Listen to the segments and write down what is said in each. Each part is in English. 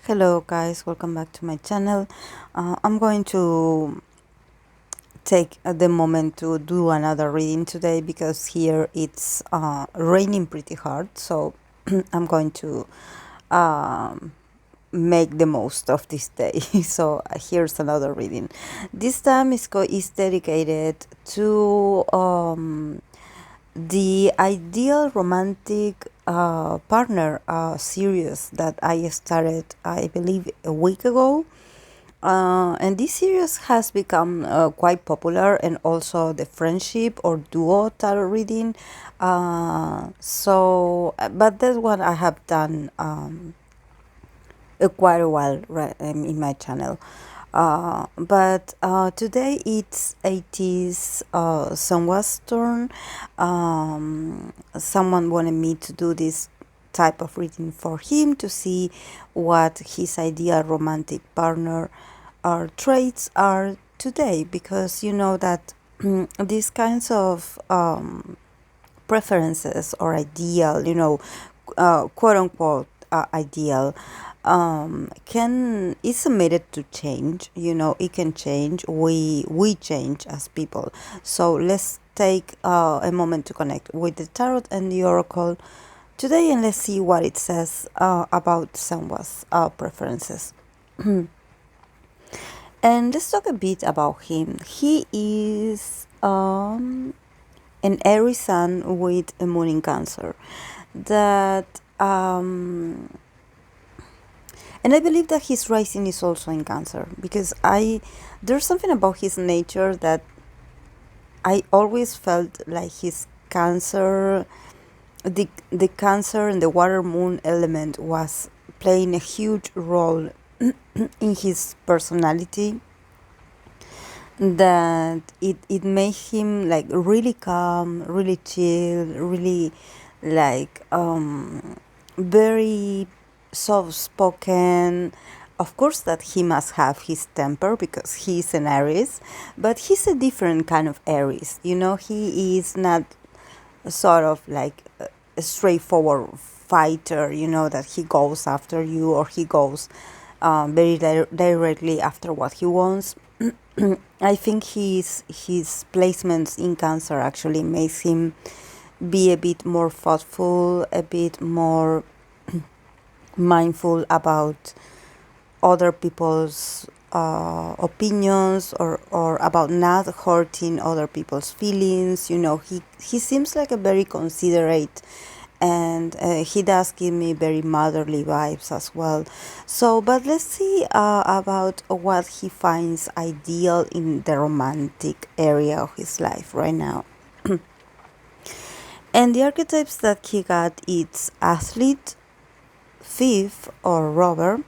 Hello guys, welcome back to my channel. I'm going to take the moment to do another reading today because here it's raining pretty hard, so I'm going to um, make the most of this day. So here's another reading. This time is dedicated to the ideal romantic partner series that I started, I believe, a week ago. And this series has become quite popular, and also the friendship or duo tarot reading. But that one I have done quite a while, right, in my channel. But today it's ATEEZ Seonghwa's turn. Someone wanted me to do this type of reading for him to see what his ideal romantic partner or traits are today, because you know that these kinds of preferences or ideal, quote unquote ideal, can is submitted to change. It can change. We change as people. So let's take a moment to connect with the tarot and the oracle today, and let's see what it says about someone's preferences. And let's talk a bit about him. He is an Aries sun with a moon in Cancer. That and I believe that his rising is also in Cancer, because there's something about his nature that I always felt like his Cancer, the Cancer and the water moon element was playing a huge role in his personality, that it made him like really calm, really chill, really like very soft spoken. Of course that he must have his temper because he's an Aries, but he's a different kind of Aries. He is not sort of like a straightforward fighter, that he goes after you, or he goes very directly after what he wants. I think his placements in Cancer actually makes him be a bit more thoughtful, a bit more mindful about other people's opinions, or about not hurting other people's feelings. He seems like a very considerate, and he does give me very motherly vibes as well. So, but let's see about what he finds ideal in the romantic area of his life right now. And the archetypes that he got, it's athlete, thief or robber,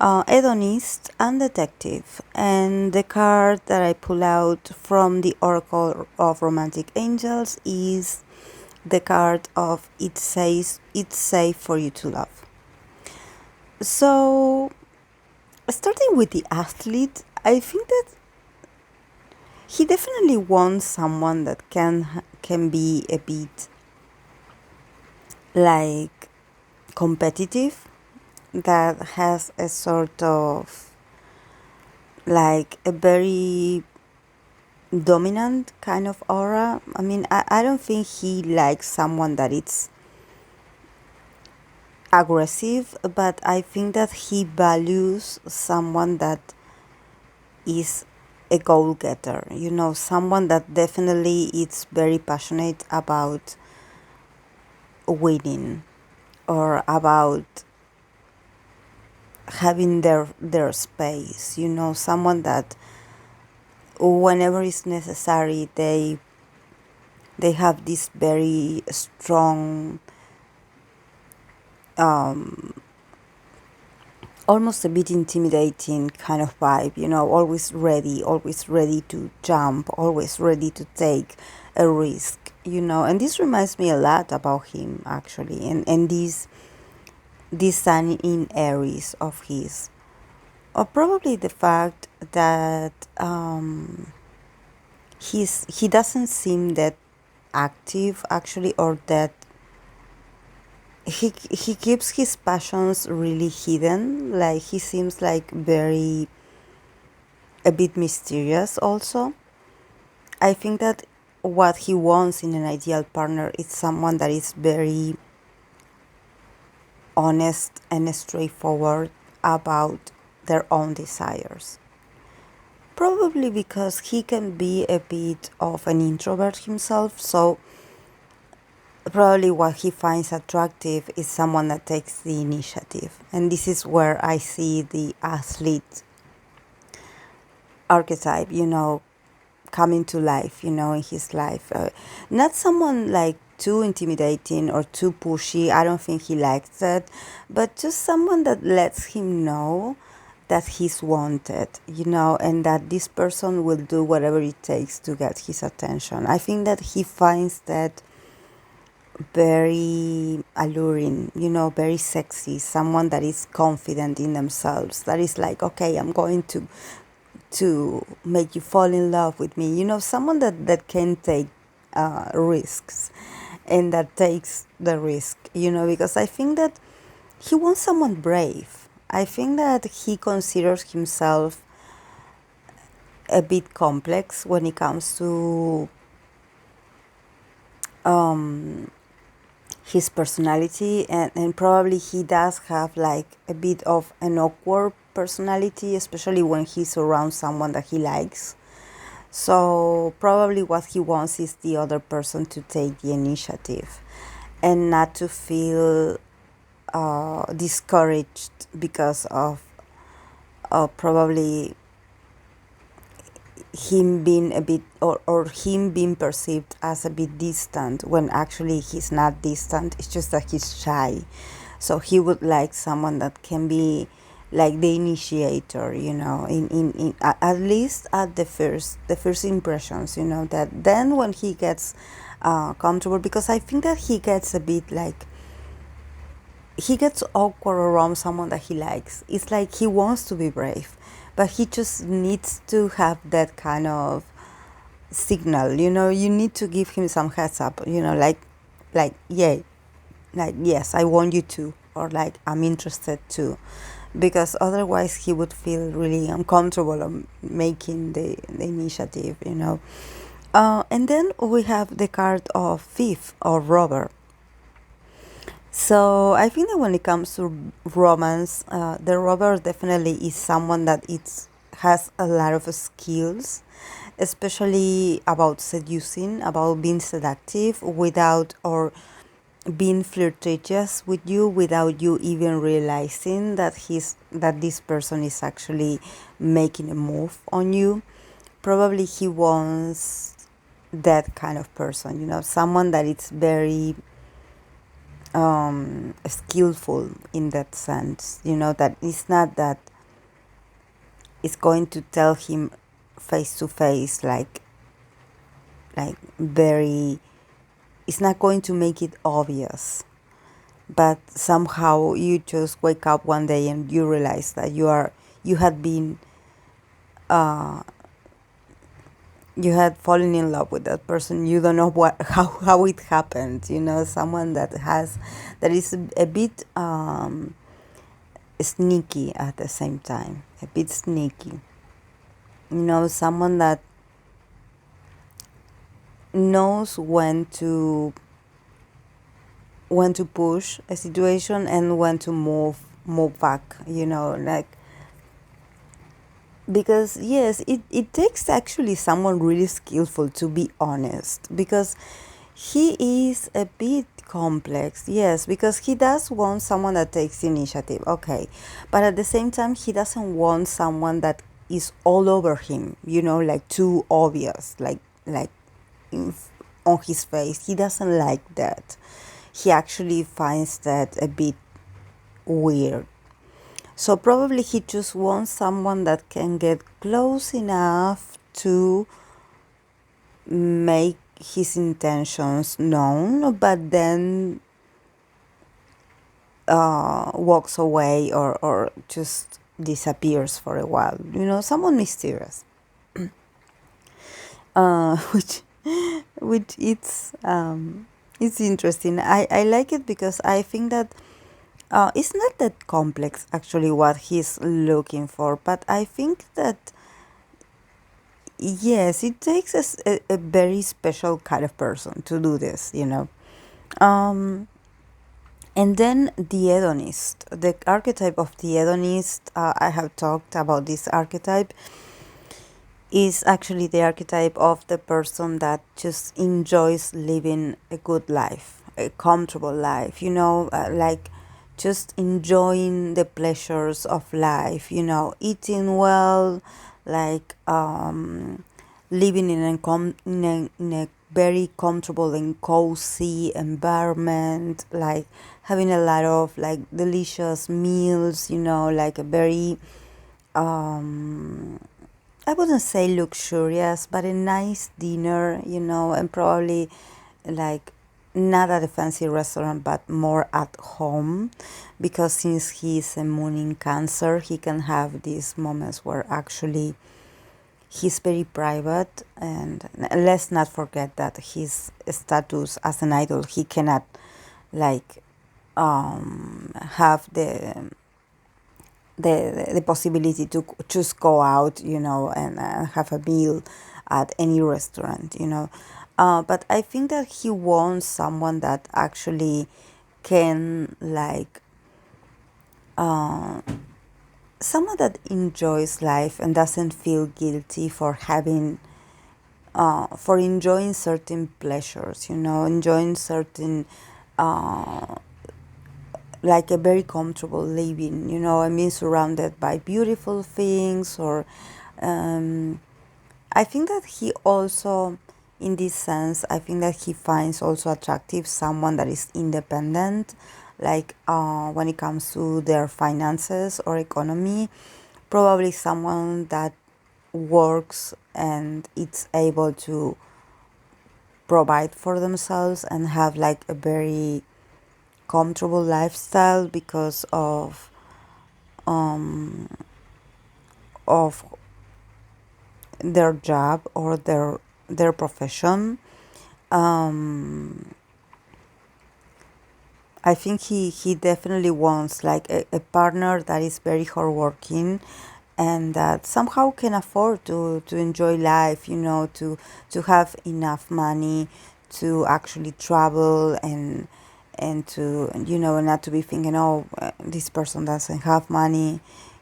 Edonist, and detective. And the card that I pull out from the Oracle of Romantic Angels is the card of It Says It's Safe for You to Love. So, starting with the athlete, I think that he definitely wants someone that can be a bit like competitive, that has a sort of like a very dominant kind of aura. I mean, I don't think he likes someone that it's aggressive, but I think that he values someone that is a goal-getter, someone that definitely is very passionate about winning, or about having their space, someone that whenever it's necessary, they have this very strong, almost a bit intimidating kind of vibe, always ready to jump, always ready to take a risk, and this reminds me a lot about him actually, and this sun in Aries of his, or probably the fact that he doesn't seem that active actually, or that he keeps his passions really hidden. Like he seems like very a bit mysterious also. I think that what he wants in an ideal partner is someone that is very honest and straightforward about their own desires. Probably because he can be a bit of an introvert himself, so probably what he finds attractive is someone that takes the initiative. And this is where I see the athlete archetype, coming to life, in his life. Not someone like too intimidating or too pushy. I don't think he likes that. But just someone that lets him know that he's wanted, and that this person will do whatever it takes to get his attention. I think that he finds that very alluring, very sexy, someone that is confident in themselves, that is like, okay, I'm going to make you fall in love with me, someone that can take risks and that takes the risk, because I think that he wants someone brave. I think that he considers himself a bit complex when it comes to his personality, and probably he does have like a bit of an awkward personality, especially when he's around someone that he likes. So probably what he wants is the other person to take the initiative and not to feel discouraged because of probably him being a bit, or him being perceived as a bit distant when actually he's not distant. It's just that he's shy. So he would like someone that can be like the initiator, in at least at the first impressions, that then when he gets comfortable, because I think that he gets a bit like, he gets awkward around someone that he likes. It's like he wants to be brave, but he just needs to have that kind of signal. You need to give him some heads up. Yeah, like yes, I want you to, or like I'm interested too, because otherwise he would feel really uncomfortable on making the initiative. And then we have the card of thief or robber. So I think that when it comes to romance, the robber definitely is someone that has a lot of skills, especially about seducing, about being seductive without, or being flirtatious with you without you even realizing that this person is actually making a move on you. Probably he wants that kind of person, someone that is very skillful in that sense, that it's not that it's going to tell him face to face, like very, it's not going to make it obvious, but somehow you just wake up one day and you realize that you had been you had fallen in love with that person. You don't know how it happened, someone that is a bit sneaky at the same time, a bit sneaky, someone that knows when to push a situation and when to move back, like, because yes, it takes actually someone really skillful, to be honest, because he is a bit complex. Yes, because he does want someone that takes initiative, okay, but at the same time he doesn't want someone that is all over him, like too obvious, like in, on his face. He doesn't like that. He actually finds that a bit weird. So probably he just wants someone that can get close enough to make his intentions known, but then walks away, or just disappears for a while. Someone mysterious, which it's It's interesting. I like it because I think that it's not that complex actually what he's looking for, but I think that yes, it takes a very special kind of person to do this, you know. Um, and then the hedonist, the archetype of the hedonist, I have talked about this archetype, is actually the archetype of the person that just enjoys living a good life, a comfortable life, you know, like just enjoying the pleasures of life, you know, eating well, like living in a very comfortable and cozy environment, like having a lot of like delicious meals, you know, like a very um I wouldn't say luxurious, but a nice dinner, you know, and probably like not at a fancy restaurant, but more at home. Because since he's a moon in Cancer, he can have these moments where actually he's very private. And let's not forget that his status as an idol, he cannot like have the possibility to just go out, you know, and have a meal at any restaurant, you know. But I think that he wants someone that actually can, like, uh, someone that enjoys life and doesn't feel guilty for having, for enjoying certain pleasures, you know, enjoying certain uh, like a very comfortable living, you know, I mean, surrounded by beautiful things. Or um, I think that he also, in this sense, I think that he finds also attractive someone that is independent, like when it comes to their finances or economy, probably someone that works and it's able to provide for themselves and have like a very comfortable lifestyle because um, of their job or their profession. Um, I think he definitely wants like a partner that is very hardworking and that somehow can afford to enjoy life, you know, to have enough money to actually travel and to, you know, not to be thinking, oh, this person doesn't have money.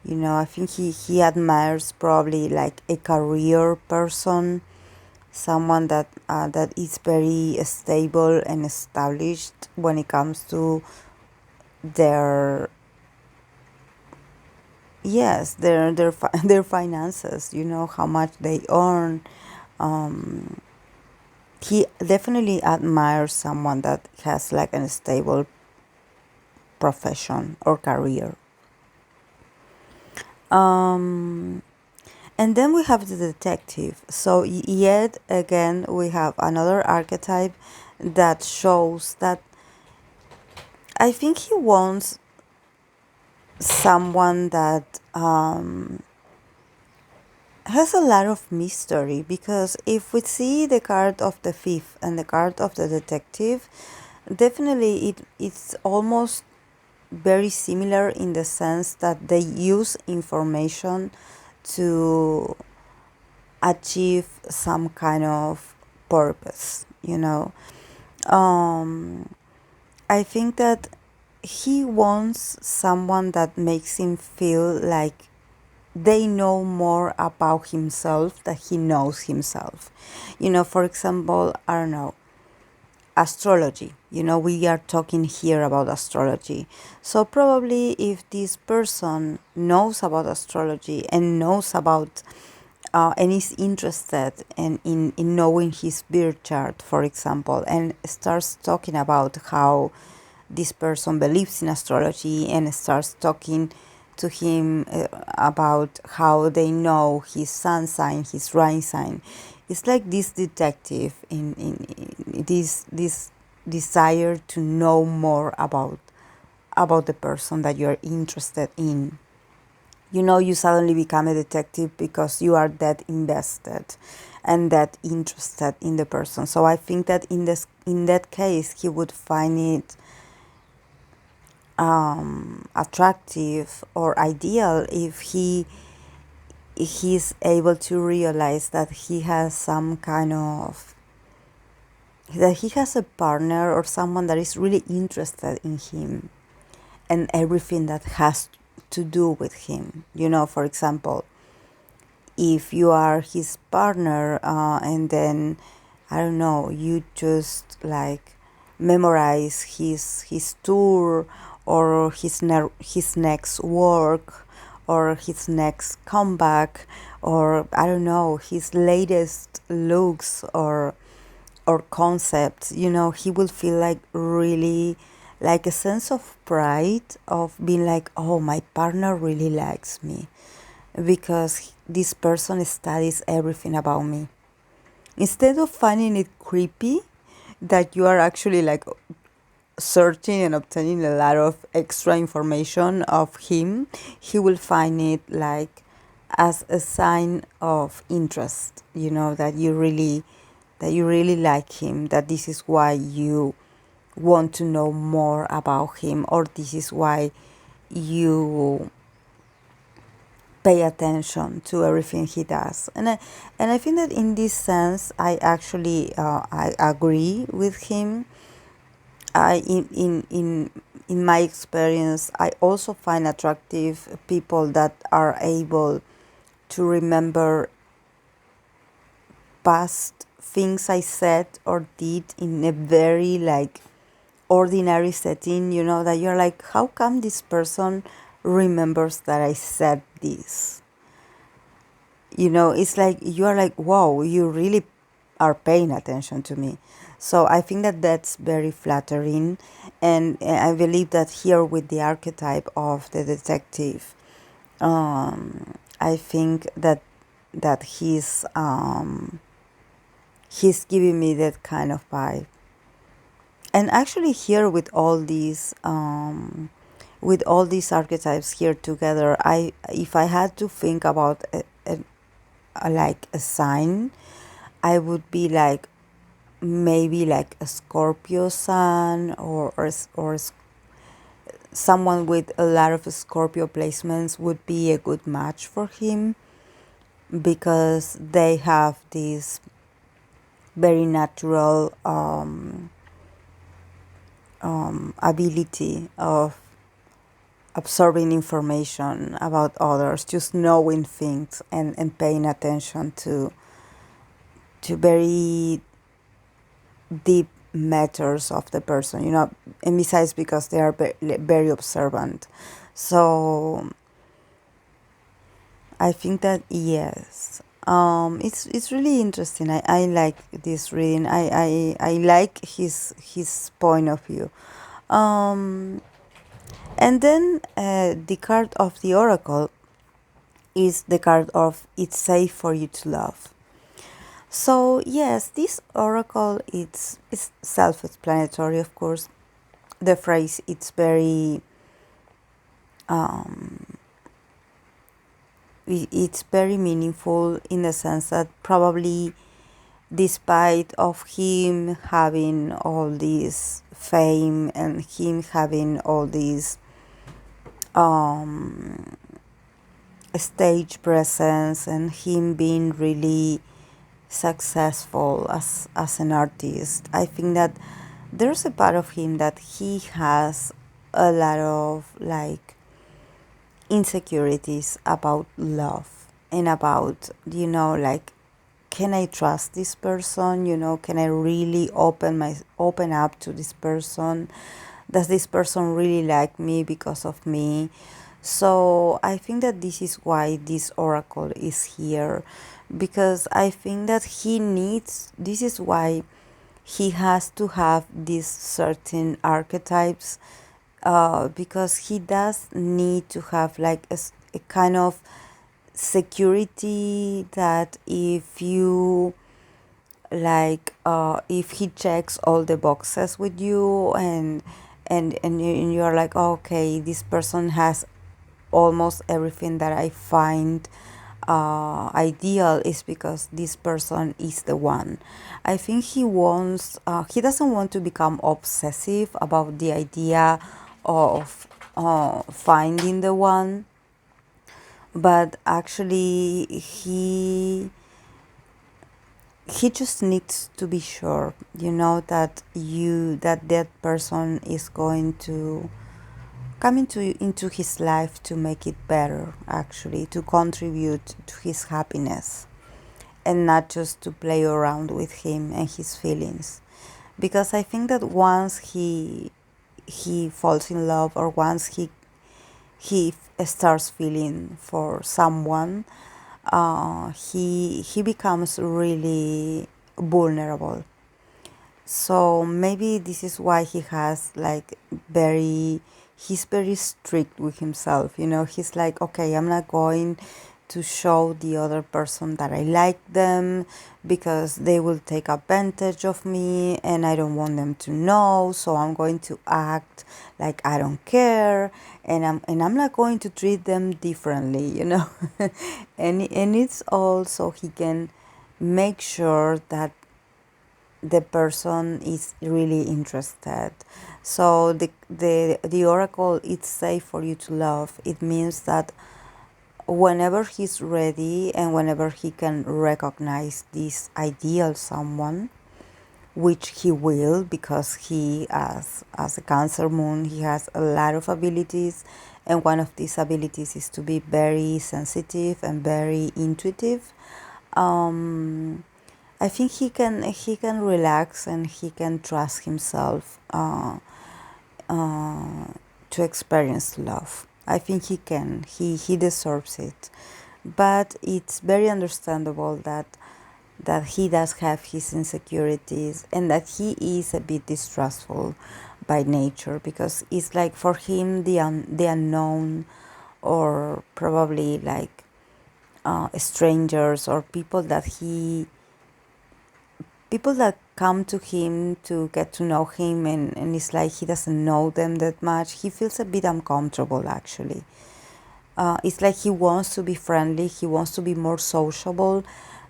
You know, I think he admires probably like a career person, someone that is very stable and established when it comes to their, yes, their finances, you know, how much they earn. um he definitely admires someone that has like a stable profession or career. um and then we have the detective. So yet again we have another archetype that shows that I think he wants someone that has a lot of mystery, because if we see the card of the thief and the card of the detective, definitely it's almost very similar in the sense that they use information to achieve some kind of purpose, you know. um I think that he wants someone that makes him feel like they know more about himself than he knows himself. You know, for example, I don't know, astrology. You know, we are talking here about astrology. So probably if this person knows about astrology and knows about and is interested in knowing his birth chart, for example, and starts talking about how this person believes in astrology and starts talking to him about how they know his sun sign, his rising sign. It's like this detective in this desire to know more about the person that you're interested in, you suddenly become a detective because you are that invested and that interested in the person. So I think that in that case he would find it attractive or ideal if he's able to realize that he has some kind of that he has a partner or someone that is really interested in him and everything that has to do with him. For example, if you are his partner, and then I don't know, you just like memorize his tour or his next work or his next comeback, or I don't know, his latest looks or concepts, he will feel like really like a sense of pride of being like, oh, my partner really likes me because this person studies everything about me. Instead of finding it creepy that you are actually like searching and obtaining a lot of extra information of him, he will find it like as a sign of interest, that you really like him, that this is why you want to know more about him, or this is why you pay attention to everything he does. And I think that in this sense I actually I agree with him. I in my experience I also find attractive people that are able to remember past things I said or did in a very like ordinary setting, that you're like, how come this person remembers that I said this? It's like you're like, wow, you really are paying attention to me. So I think that that's very flattering. And I believe that here with the archetype of the detective, I think that he's giving me that kind of vibe. And actually here with all these archetypes here together, if I had to think about like a sign, I would be like maybe like a Scorpio sun, or someone with a lot of Scorpio placements would be a good match for him, because they have this very natural ability of absorbing information about others, just knowing things and paying attention to very deep matters of the person, and besides because they are very observant. So I think that yes, it's really interesting. I like this reading. I like his point of view. Um, and then the card of the oracle is the card of "It's safe for you to love." So yes, this oracle it's self-explanatory, of course. The phrase it's very meaningful in the sense that probably despite of him having all this fame and him having all this stage presence and him being really successful as an artist, I think that there's a part of him that he has a lot of like insecurities about love and about, like, can I trust this person? Can I really open up to this person? Does this person really like me because of me? So I think that this is why this oracle is here, because I think that this is why he has to have these certain archetypes, because he does need to have like a kind of security that if you like, if he checks all the boxes with you, and you're like, okay, this person has almost everything that I find ideal is because this person is the one. I think he doesn't want to become obsessive about the idea of finding the one, but actually he just needs to be sure, that that person is going to come into his life to make it better, actually, to contribute to his happiness, and not just to play around with him and his feelings. Because I think that once he falls in love, or once he starts feeling for someone, he becomes really vulnerable. So maybe this is why he has like he's very strict with himself. He's like, okay, I'm not going to show the other person that I like them, because they will take advantage of me and I don't want them to know. So I'm going to act like I don't care, and I'm not going to treat them differently, and it's also he can make sure that the person is really interested. So the oracle, it's safe for you to love. It means that whenever he's ready and whenever he can recognize this ideal someone, which he will, because he, as a Cancer moon, he has a lot of abilities, and one of these abilities is to be very sensitive and very intuitive. I think he can relax, and he can trust himself to experience love. I think he can. He deserves it. But it's very understandable that he does have his insecurities, and that he is a bit distrustful by nature, because it's like for him the unknown, or probably like strangers, or people that come to him to get to know him, and it's like he doesn't know them that much. He feels a bit uncomfortable, actually. It's like he wants to be friendly, he wants to be more sociable,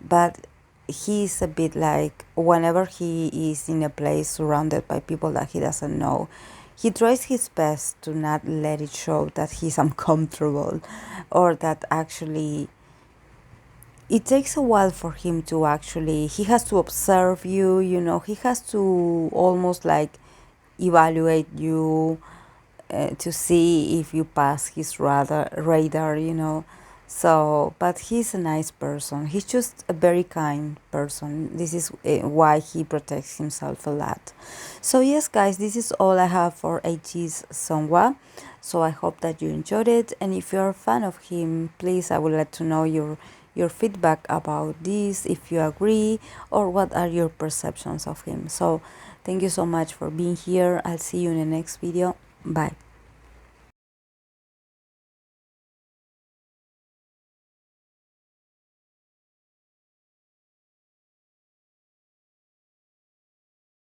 but he's a bit like, whenever he is in a place surrounded by people that he doesn't know, he tries his best to not let it show that he's uncomfortable, or that actually it takes a while for him to actually, he has to observe you, he has to almost like evaluate you, to see if you pass his radar. So, but he's a nice person. He's just a very kind person. This is why he protects himself a lot. So yes, guys, this is all I have for ATEEZ Seonghwa. So I hope that you enjoyed it, and if you're a fan of him, please, I would like to know your feedback about this, if you agree, or what are your perceptions of him. So thank you so much for being here. I'll see you in the next video. Bye.